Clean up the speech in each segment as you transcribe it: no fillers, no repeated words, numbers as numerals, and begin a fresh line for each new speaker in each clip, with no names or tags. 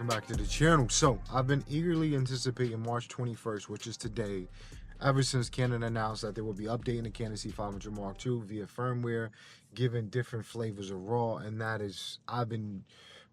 back to the channel. So I've been eagerly anticipating March 21st, which is today, ever since Canon announced that they will be updating the Canon C500 Mark II via firmware, giving different flavors of RAW, and that is, I've been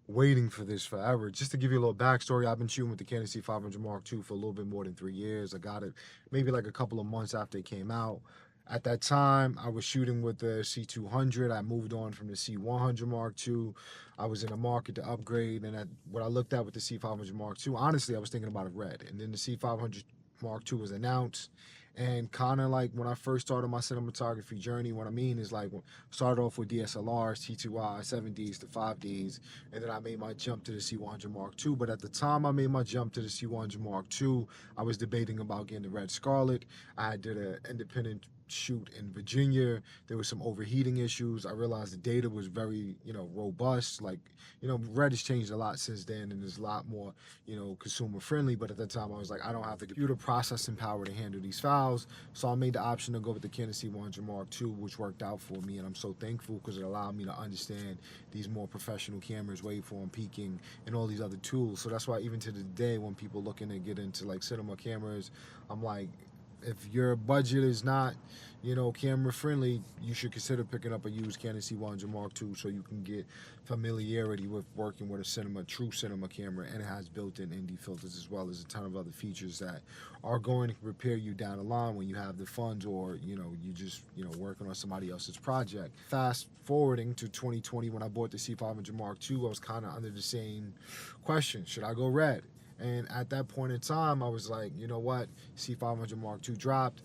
waiting for this forever. Just to give you a little backstory, I've been shooting with the Canon C500 Mark II for a little bit more than 3 years. I got it maybe like a couple of months after it came out. At that time, I was shooting with the C200. I moved on from the C100 Mark II. I was in the market to upgrade, and what I looked at with the C500 Mark II, honestly, I was thinking about a red. And then the C500 Mark II was announced, and kind of like when I first started my cinematography journey, what I mean is like started off with DSLRs, T2I, 7Ds to 5Ds, and then I made my jump to the C100 Mark II. But at the time I made my jump to the C100 Mark II, I was debating about getting the Red Scarlet. I did an independent shoot in Virginia. There was some overheating issues. I realized the data was very, robust. Like, Red has changed a lot since then, and there's a lot more, consumer friendly. But at that time, I was like, I don't have the computer processing power to handle these files. So I made the option to go with the Canon C100 Mark II, which worked out for me. And I'm so thankful because it allowed me to understand these more professional cameras, waveform, peaking, and all these other tools. So that's why even to the day when people looking to get into like cinema cameras, I'm like, if your budget is not, camera friendly, you should consider picking up a used Canon C100 Mark II so you can get familiarity with working with a true cinema camera, and it has built-in ND filters as well as a ton of other features that are going to prepare you down the line when you have the funds, or you just working on somebody else's project. Fast forwarding to 2020, when I bought the C500 Mark II, I was kind of under the same question: should I go red? And at that point in time, I was like, you know what? C500 Mark II dropped.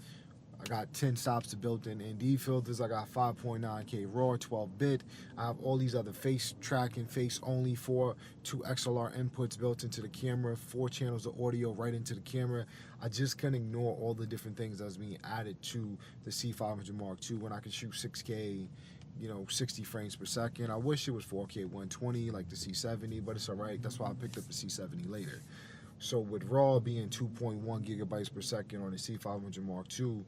I got 10 stops to built-in ND filters. I got 5.9K RAW, 12-bit. I have all these other face tracking, face only, 2 XLR inputs built into the camera, 4 channels of audio right into the camera. I just can't ignore all the different things that's being added to the C500 Mark II when I can shoot 6K, 60 frames per second. I wish it was 4K 120 like the C70, but it's all right. That's why I picked up the C70 later. So with RAW being 2.1 gigabytes per second on the C500 Mark II,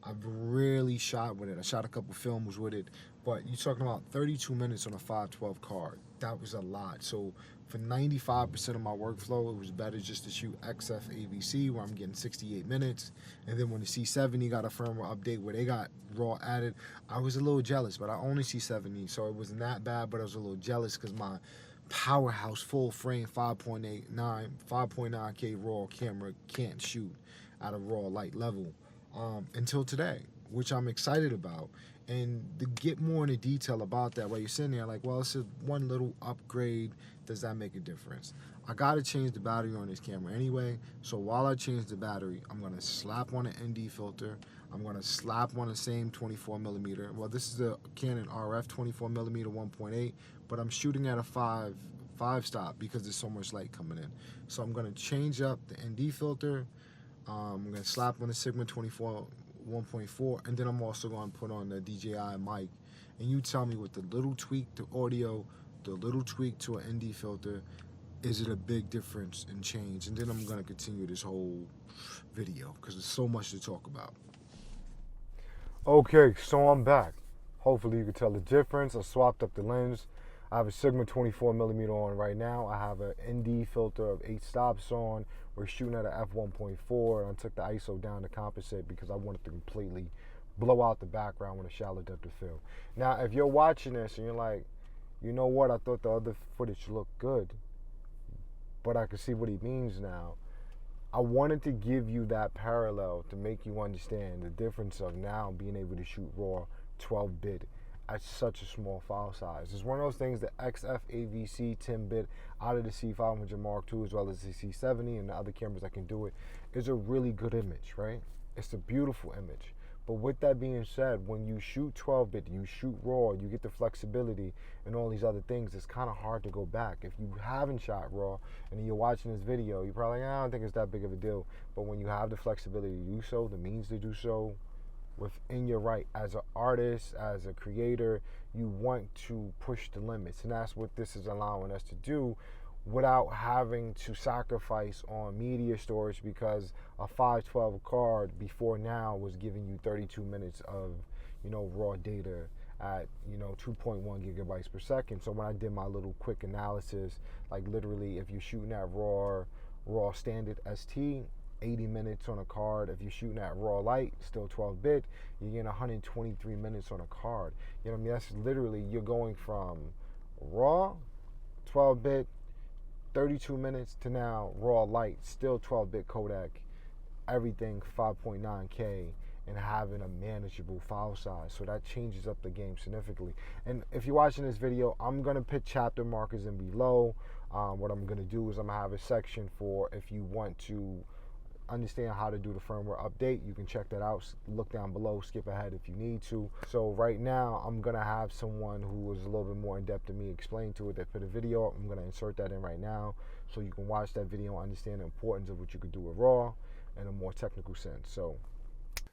I've really shot with it. I shot a couple films with it, but you're talking about 32 minutes on a 512 card. That was a lot. So for 95% of my workflow, it was better just to shoot XF AVC, where I'm getting 68 minutes. And then when the C70 got a firmware update where they got RAW added, I was a little jealous, but I only C70, so it wasn't that bad, but I was a little jealous because my powerhouse full frame 5.9K RAW camera can't shoot at a RAW Lite level until today, which I'm excited about. And to get more into detail about that, while you're sitting there like, well, it's a one little upgrade, does that make a difference? I gotta change the battery on this camera anyway, so while I change the battery, I'm gonna slap on an ND filter. I'm gonna slap on the same 24mm. Well, this is the Canon RF 24mm 1.8, but I'm shooting at a 5 stop because there's so much light coming in. So I'm gonna change up the ND filter. I'm gonna slap on the Sigma 24 1.4, and then I'm also gonna put on the DJI mic. And you tell me, with the little tweak to audio, the little tweak to an ND filter, is it a big difference in change? And then I'm gonna continue this whole video because there's so much to talk about. Okay, so I'm back. Hopefully you can tell the difference. I swapped up the lens. I have a Sigma 24mm on right now. I have an ND filter of 8 stops on. We're shooting at an f1.4, and I took the ISO down to compensate because I wanted to completely blow out the background with a shallow depth of field. Now, if you're watching this and you're like, you know what, I thought the other footage looked good, but I can see what he means now. I wanted to give you that parallel to make you understand the difference of now being able to shoot RAW 12-bit at such a small file size. It's one of those things, the XF AVC 10-bit out of the C500 Mark II, as well as the C70 and the other cameras that can do it, is a really good image, right? It's a beautiful image. But with that being said, when you shoot 12-bit, you shoot RAW, you get the flexibility and all these other things, it's kind of hard to go back. If you haven't shot RAW and you're watching this video, you're probably like, I don't think it's that big of a deal. But when you have the flexibility to do so, the means to do so, within your right, as an artist, as a creator, you want to push the limits. And that's what this is allowing us to do without having to sacrifice on media storage, because a 512 card before now was giving you 32 minutes of, raw data at 2.1 gigabytes per second. So when I did my little quick analysis, like literally if you're shooting at raw standard ST, 80 minutes on a card. If you're shooting at raw Lite, still 12-bit, you're getting 123 minutes on a card. You know what I mean? That's literally, you're going from raw 12-bit 32 minutes to now raw Lite, still 12-bit codec, everything 5.9K, and having a manageable file size. So that changes up the game significantly. And if you're watching this video, I'm gonna put chapter markers in below. What I'm gonna do is I'm gonna have a section for if you want to understand how to do the firmware update. You can check that out, look down below, skip ahead if you need to. So right now I'm gonna have someone who is a little bit more in depth than me explain to it. They put a video up. I'm gonna insert that in right now so you can watch that video and understand the importance of what you could do with raw in a more technical sense. So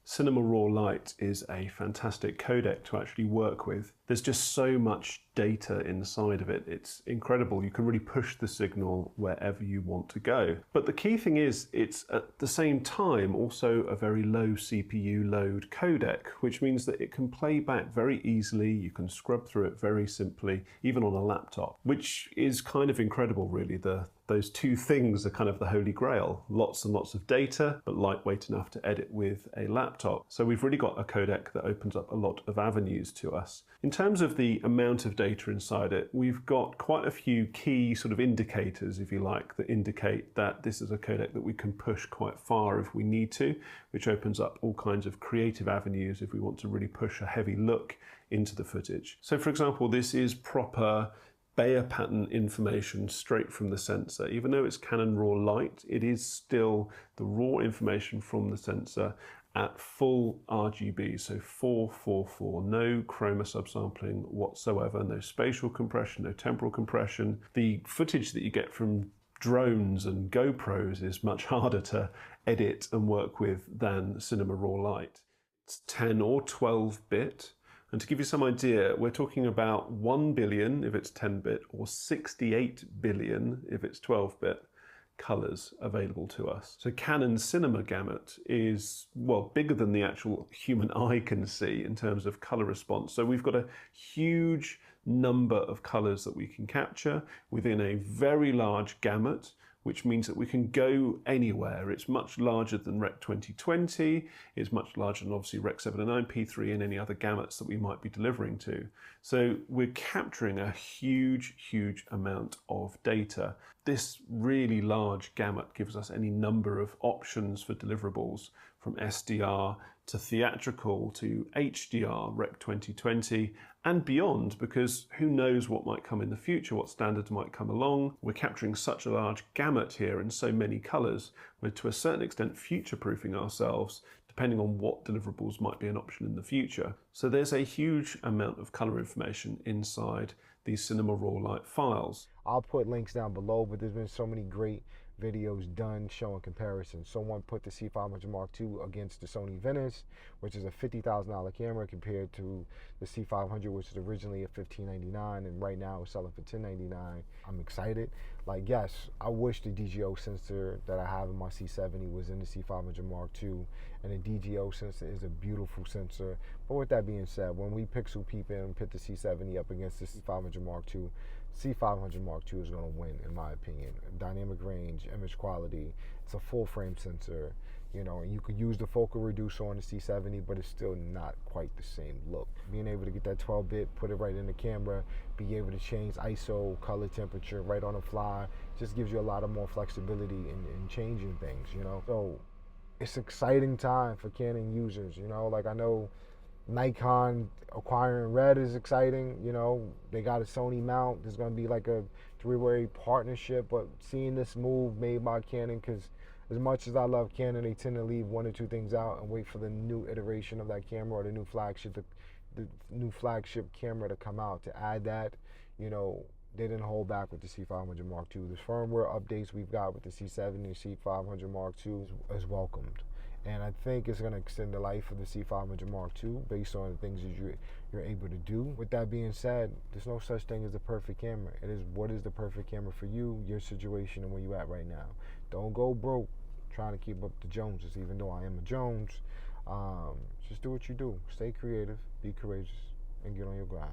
Cinema Raw Lite is a fantastic codec to actually work with. There's just so much data inside of it. It's incredible. You can really push the signal wherever you want to go. But the key thing is it's at the same time also a very low CPU load codec, which means that it can play back very easily. You can scrub through it very simply, even on a laptop, which is kind of incredible really. Those two things are kind of the holy grail. Lots and lots of data, but lightweight enough to edit with a laptop. So we've really got a codec that opens up a lot of avenues to us. In terms of the amount of data inside it, we've got quite a few key sort of indicators, if you like, that indicate that this is a codec that we can push quite far if we need to, which opens up all kinds of creative avenues if we want to really push a heavy look into the footage. So for example, this is proper Bayer pattern information straight from the sensor. Even though it's Canon Raw Lite, it is still the raw information from the sensor at full RGB, so 444, no chroma subsampling whatsoever, no spatial compression, no temporal compression. The footage that you get from drones and GoPros is much harder to edit and work with than Cinema Raw Lite. It's 10 or 12-bit. And to give you some idea, we're talking about 1 billion if it's 10-bit or 68 billion if it's 12-bit colors available to us. So Canon cinema gamut is, well, bigger than the actual human eye can see in terms of color response. So we've got a huge number of colors that we can capture within a very large gamut, which means that we can go anywhere. It's much larger than Rec 2020, it's much larger than obviously Rec 709, P3 and any other gamuts that we might be delivering to. So we're capturing a huge, huge amount of data. This really large gamut gives us any number of options for deliverables, from SDR to theatrical to HDR, Rec 2020 and beyond, because who knows what might come in the future, what standards might come along. We're capturing such a large gamut here in so many colors, we're to a certain extent future-proofing ourselves depending on what deliverables might be an option in the future. So there's a huge amount of color information inside these Cinema Raw Lite files.
I'll put links down below, but there's been so many great videos done showing comparisons. Someone put the C500 Mark II against the Sony Venice, which is a $50,000 camera, compared to the C500, which is originally a $1,599 and right now it's selling for $1,099. I'm excited. Like, yes, I wish the DGO sensor that I have in my C70 was in the C500 Mark II, and the DGO sensor is a beautiful sensor. But with that being said, when we pixel peep in and put the C70 up against the C500 Mark II, C500 Mark II is going to win, in my opinion. Dynamic range, image quality, it's a full frame sensor, and you could use the focal reducer on the C70, but it's still not quite the same look. Being able to get that 12-bit, put it right in the camera, be able to change ISO, color temperature right on the fly, just gives you a lot of more flexibility in changing things, So it's exciting time for Canon users, Like, I know Nikon acquiring Red is exciting. They got a Sony mount. There's going to be like a three-way partnership. But seeing this move made by Canon, because as much as I love Canon, they tend to leave one or two things out and wait for the new iteration of that camera or the new flagship, the new flagship camera to come out. To add that, they didn't hold back with the C500 Mark II. The firmware updates we've got with the C70 and C500 Mark II is welcomed. And I think it's going to extend the life of the C500 Mark II based on the things that you're able to do. With that being said, there's no such thing as the perfect camera. It is what is the perfect camera for you, your situation, and where you at right now. Don't go broke trying to keep up the Joneses, even though I am a Jones. Just do what you do. Stay creative. Be courageous. and get on your grind.